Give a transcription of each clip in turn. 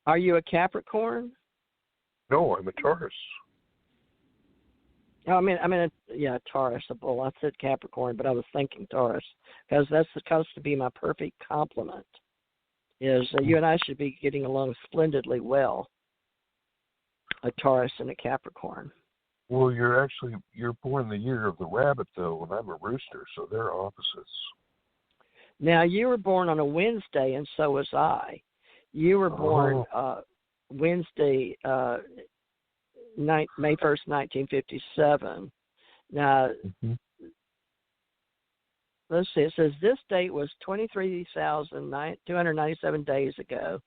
Are you a Capricorn? No, I'm a Taurus. Oh, Taurus, a bull. I said Capricorn, but I was thinking Taurus because that's supposed to be my perfect complement. Is you and I should be getting along splendidly well. A Taurus and a Capricorn. Well, you're born the year of the rabbit, though, and I'm a rooster, so they're opposites. Now, you were born on a Wednesday, and so was I. You were born Wednesday, May 1st, 1957. Now, let's see. It says this date was 23,297 days ago.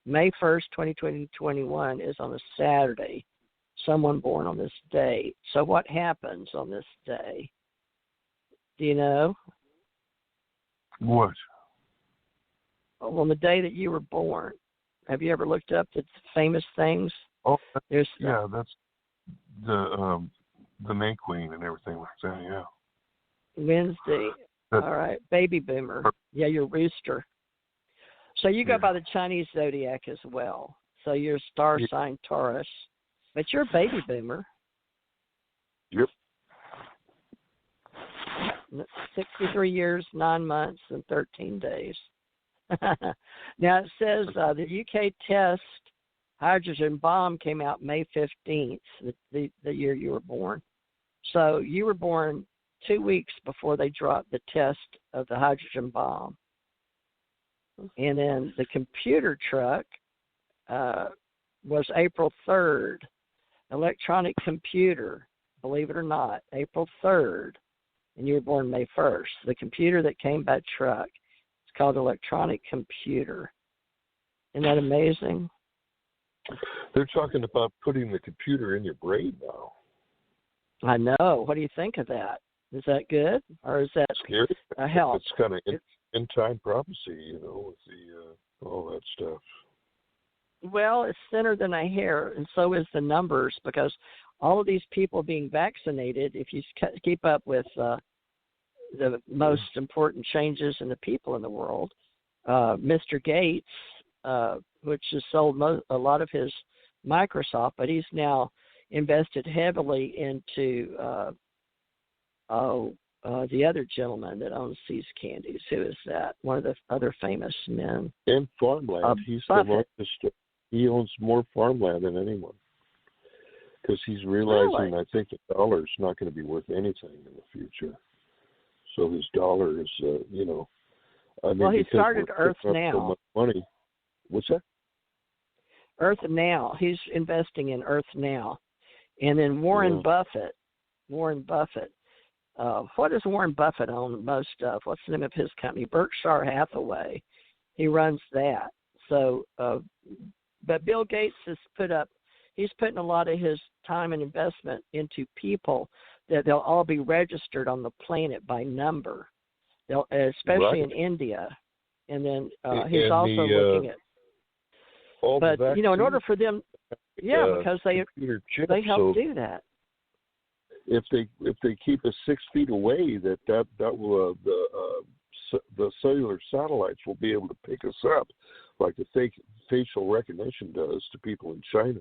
May 1st, 2021 is on a Saturday. Someone born on this date. So what happens on this day? Do you know? What? Well, on the day that you were born. Have you ever looked up the famous things? Oh, that's the May Queen and everything like that, yeah. Wednesday. All right. Baby boomer. Yeah, you're rooster. So you go by the Chinese zodiac as well. So you're star sign Taurus. But you're a baby boomer. Yep. 63 years, 9 months, and 13 days. Now it says the UK test hydrogen bomb came out May 15th, the year you were born. So you were born 2 weeks before they dropped the test of the hydrogen bomb. And then the computer truck was April 3rd. Electronic computer, believe it or not, April 3rd. And you were born May 1st. The computer that came by truck, it's called electronic computer. Isn't that amazing? They're talking about putting the computer in your brain now. I know. What do you think of that? Is that good, or is that scary? A help? It's kind of end-time prophecy, with the all that stuff. Well, it's thinner than a hair, and so is the numbers, because all of these people being vaccinated, if you keep up with the most important changes in the people in the world, Mr. Gates, which has sold a lot of his Microsoft, but he's now invested heavily into the other gentleman that owns See's Candies. Who is that? One of the other famous men. And farmland. He's Buffett. the largest. He owns more farmland than anyone. Because he's realizing, Really? I think the dollar is not going to be worth anything in the future. So his dollar is, well, he started Earth Now. So much money. What's that? Earth Now. He's investing in Earth Now. And then Warren Buffett. What does Warren Buffett own most of? What's the name of his company? Berkshire Hathaway. He runs that. So, but Bill Gates he's putting a lot of his time and investment into people that they'll all be registered on the planet by number, especially in India. And then he's also looking at. But in order for them, because they help do that. If they keep us 6 feet away, that will the cellular satellites will be able to pick us up, like the facial recognition does to people in China.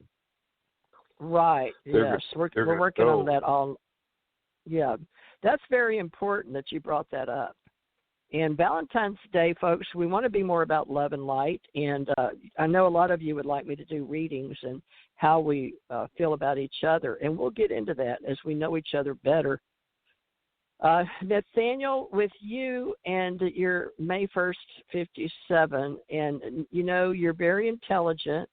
Right. Yes, we're working on that all. Yeah, that's very important that you brought that up. And Valentine's Day, folks, we want to be more about love and light. And I know a lot of you would like me to do readings and how we feel about each other. And we'll get into that as we know each other better. Nathaniel, with you and your May 1st, 57, and, you're very intelligent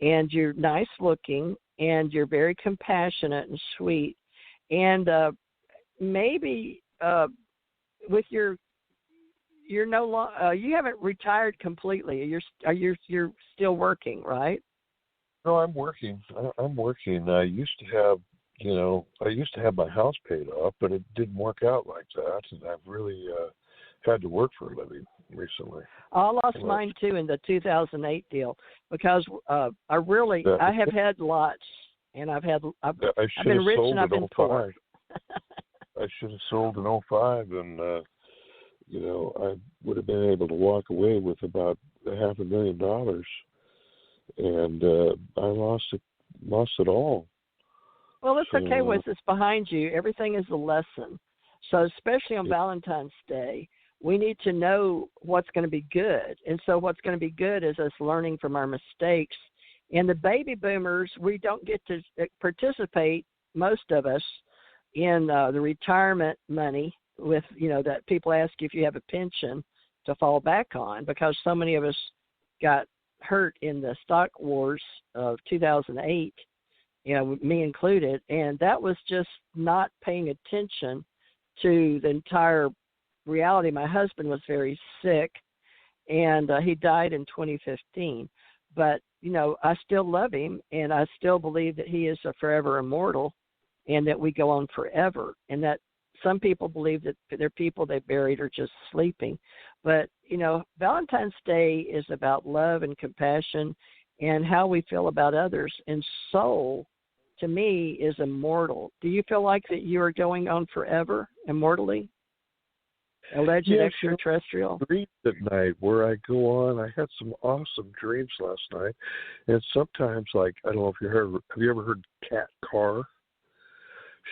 and you're nice looking and you're very compassionate and sweet. And maybe with you haven't retired completely. You're still working, right? No, I'm working. I used to have my house paid off, but it didn't work out like that, and I've really had to work for a living recently. I lost mine too in the 2008 deal because I have had lots, and I've been rich and I've been poor. I should have sold in 05, and I would have been able to walk away with about $500,000. and I lost it all. Well, it's okay once it's behind you. Everything is a lesson. So especially on Valentine's Day, we need to know what's going to be good. And so what's going to be good is us learning from our mistakes. And the baby boomers, we don't get to participate, most of us, in the retirement money with, that people ask you if you have a pension to fall back on, because so many of us got hurt in the stock wars of 2008, me included, and that was just not paying attention to the entire reality. My husband was very sick, and he died in 2015, but, I still love him, and I still believe that he is a forever immortal and that we go on forever, and that some people believe that their people they buried are just sleeping. But, Valentine's Day is about love and compassion and how we feel about others. And soul, to me, is immortal. Do you feel like that you are going on forever, immortally? Alleged extraterrestrial? Dreams at night where I go on. I had some awesome dreams last night. And sometimes, I don't know if have you ever heard Kat Carr?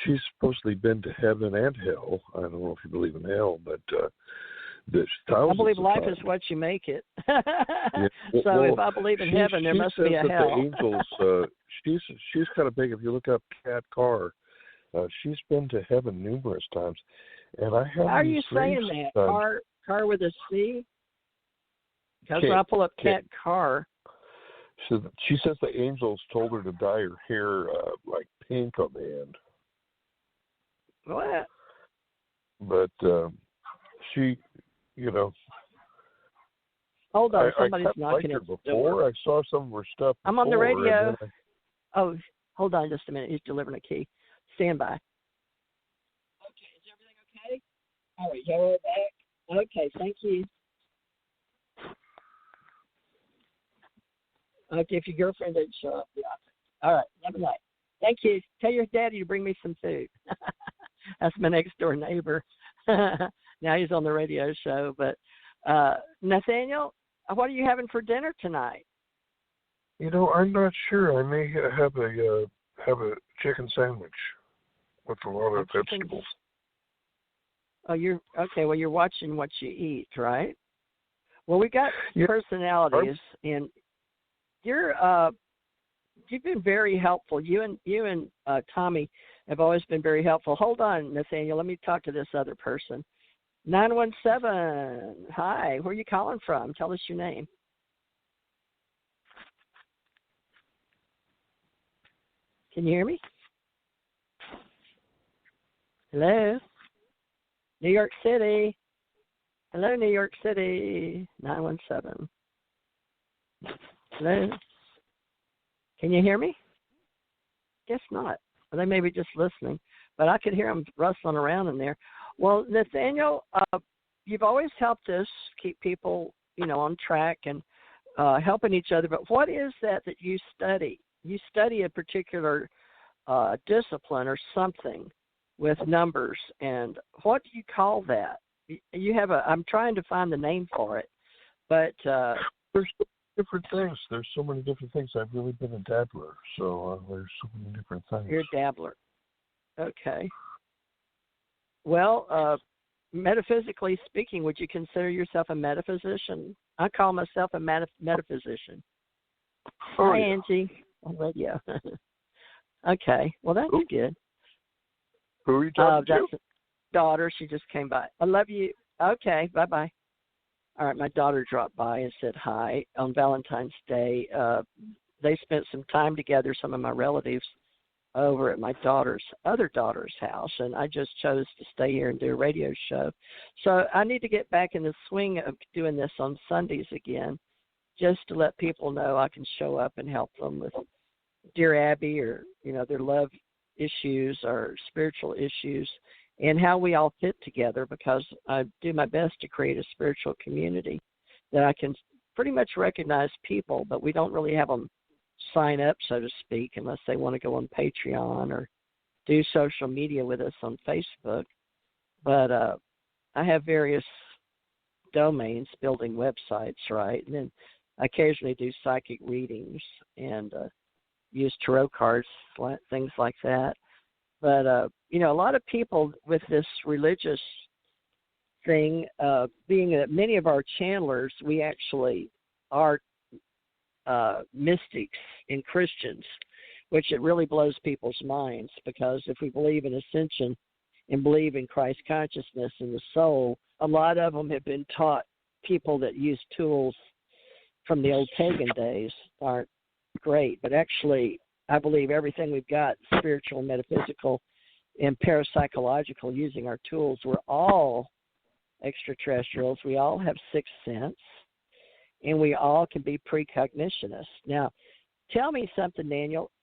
She's supposedly been to heaven and hell. I don't know if you believe in hell, but I believe life is what you make it. Yeah. So if I believe in heaven, there must be a hell. The angels, she's kind of big. If you look up Kat Carr, she's been to heaven numerous times. And I have. How are you saying that? Car with a C? Because when I pull up Kat Carr. She says the angels told her to dye her hair like pink on the end. What? But she, Hold on, somebody's knocking at the door. I saw some of her stuff. I'm on the radio. Oh, hold on just a minute. He's delivering a key. Stand by. Okay, is everything okay? All right, you're back. Okay, thank you. Okay, if your girlfriend didn't show up, yeah. All right, have a night. Thank you. Tell your daddy to bring me some food. That's my next door neighbor. Now he's on the radio show. But Nathaniel, what are you having for dinner tonight? I'm not sure. I may have a chicken sandwich with a lot of vegetables. Oh, you're okay. Well, you're watching what you eat, right? Well, we got personalities, and you've been very helpful. You and Tommy have always been very helpful. Hold on, Nathaniel. Let me talk to this other person. 917. Hi. Where are you calling from? Tell us your name. Can you hear me? Hello? New York City. Hello, New York City. 917. Hello? Can you hear me? Guess not. Or they may be just listening. But I could hear them rustling around in there. Well, Nathaniel, you've always helped us keep people, on track and helping each other. But what is that you study? You study a particular discipline or something with numbers. And what do you call that? You have I'm trying to find the name for it. But there's different things. There's so many different things. I've really been a dabbler. So there's so many different things. You're a dabbler. Okay. Well, metaphysically speaking, would you consider yourself a metaphysician? I call myself a metaphysician. Hi, Angie, on radio. Okay. Well, that's good. Who are you talking to? That's a daughter. She just came by. I love you. Okay. Bye-bye. All right. My daughter dropped by and said hi on Valentine's Day. They spent some time together, some of my relatives, over at my other daughter's house, and I just chose to stay here and do a radio show. So I need to get back in the swing of doing this on Sundays again, just to let people know I can show up and help them with Dear Abby or, their love issues or spiritual issues and how we all fit together, because I do my best to create a spiritual community that I can pretty much recognize people, but we don't really have them sign up, so to speak, unless they want to go on Patreon or do social media with us on Facebook. But I have various domains building websites, right? And then occasionally do psychic readings and use tarot cards, things like that. But, a lot of people with this religious thing, being that many of our channelers, we actually are mystics and Christians, which it really blows people's minds, because if we believe in ascension and believe in Christ consciousness and the soul, a lot of them have been taught. People that use tools from the old pagan days aren't great, but actually I believe everything we've got, spiritual, metaphysical, and parapsychological, using our tools, we're all extraterrestrials. We all have sixth sense, and we all can be precognitionists. Now, tell me something,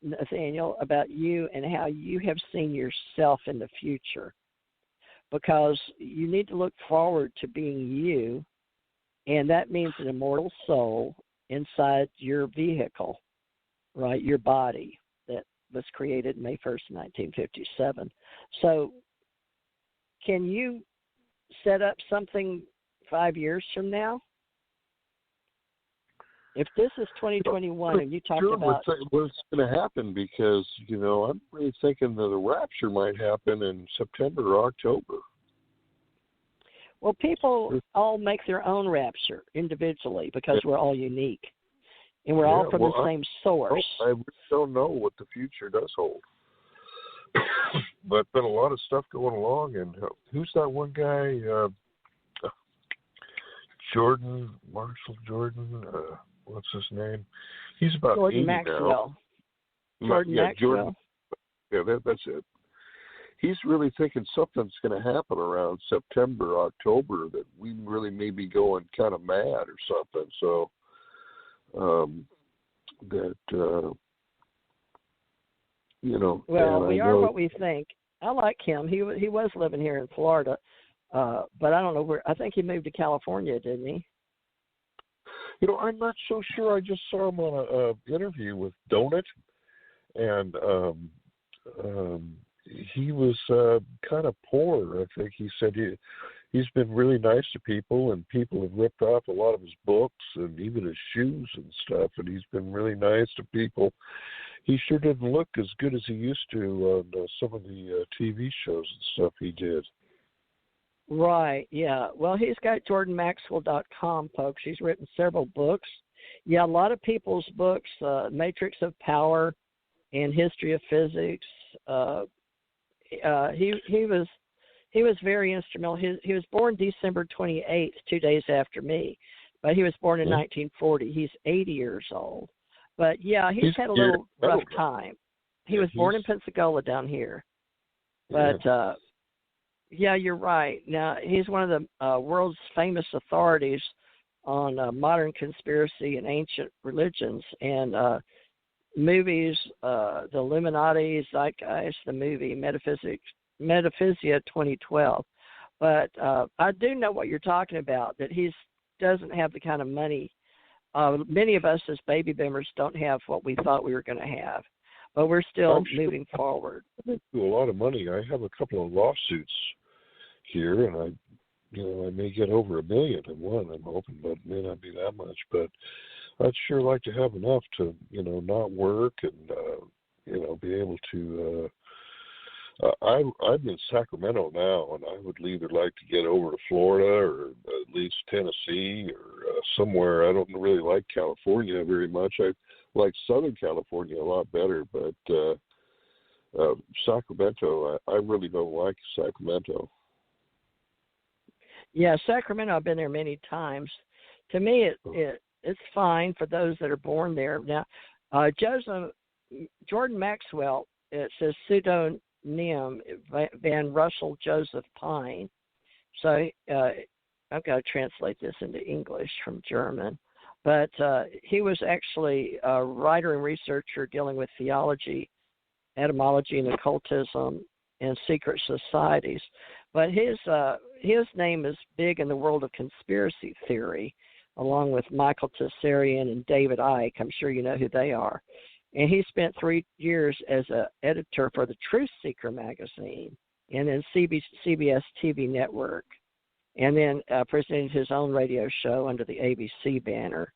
Nathaniel, about you and how you have seen yourself in the future, because you need to look forward to being you, and that means an immortal soul inside your vehicle, right, your body that was created May 1st, 1957. So can you set up something 5 years from now? If this is 2021 and you talked about what's going to happen, because, I'm really thinking that the rapture might happen in September or October. Well, people all make their own rapture individually, because we're all unique. And we're all from the same source. I really don't know what the future does hold. But been a lot of stuff going along. And who's that one guy? Marshall Jordan. What's his name? He's about Jordan 80 Maxwell. now. Jordan Maxwell. That's it. He's really thinking something's going to happen around September, October, that we really may be going kind of mad or something. So Well, we are what we think. I like him. He was living here in Florida, but I don't know where. I think he moved to California, didn't he? I'm not so sure. I just saw him on a interview with Donut, and he was kind of poor. I think he said he's been really nice to people, and people have ripped off a lot of his books and even his shoes and stuff, and he's been really nice to people. He sure didn't look as good as he used to on some of the TV shows and stuff he did. Right, yeah. Well, he's got JordanMaxwell.com, folks. He's written several books. Yeah, a lot of people's books, Matrix of Power and History of Physics. He was very instrumental. He was born December 28th, 2 days after me, but he was born in 1940. He's 80 years old. But, yeah, he's had a little rough time. He was born in Pensacola down here. But, yeah, you're right. Now, he's one of the world's famous authorities on modern conspiracy and ancient religions and movies, the Illuminati, Zeitgeist, the movie, Metaphysia 2012. But I do know what you're talking about, that he doesn't have the kind of money. Many of us as baby boomers don't have what we thought we were going to have, but we're still moving forward. I do a lot of money. I have a couple of lawsuits here, and I may get over $1 million in one. I'm hoping, but it may not be that much. But I'd sure like to have enough to, not work and, be able to. I'm in Sacramento now, and I would either like to get over to Florida or at least Tennessee or somewhere. I don't really like California very much. I like Southern California a lot better, but Sacramento, I really don't like Sacramento. Yeah, Sacramento, I've been there many times. To me, it's fine for those that are born there. Now, Jordan Maxwell, it says pseudonym Van Russell Joseph Pine. So I've got to translate this into English from German. But he was actually a writer and researcher dealing with theology, etymology, and occultism and secret societies. But his name is big in the world of conspiracy theory, along with Michael Tessarian and David Icke. I'm sure you know who they are. And he spent 3 years as an editor for the Truth Seeker magazine and then CBS TV network, and then presented his own radio show under the ABC banner.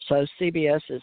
So CBS is,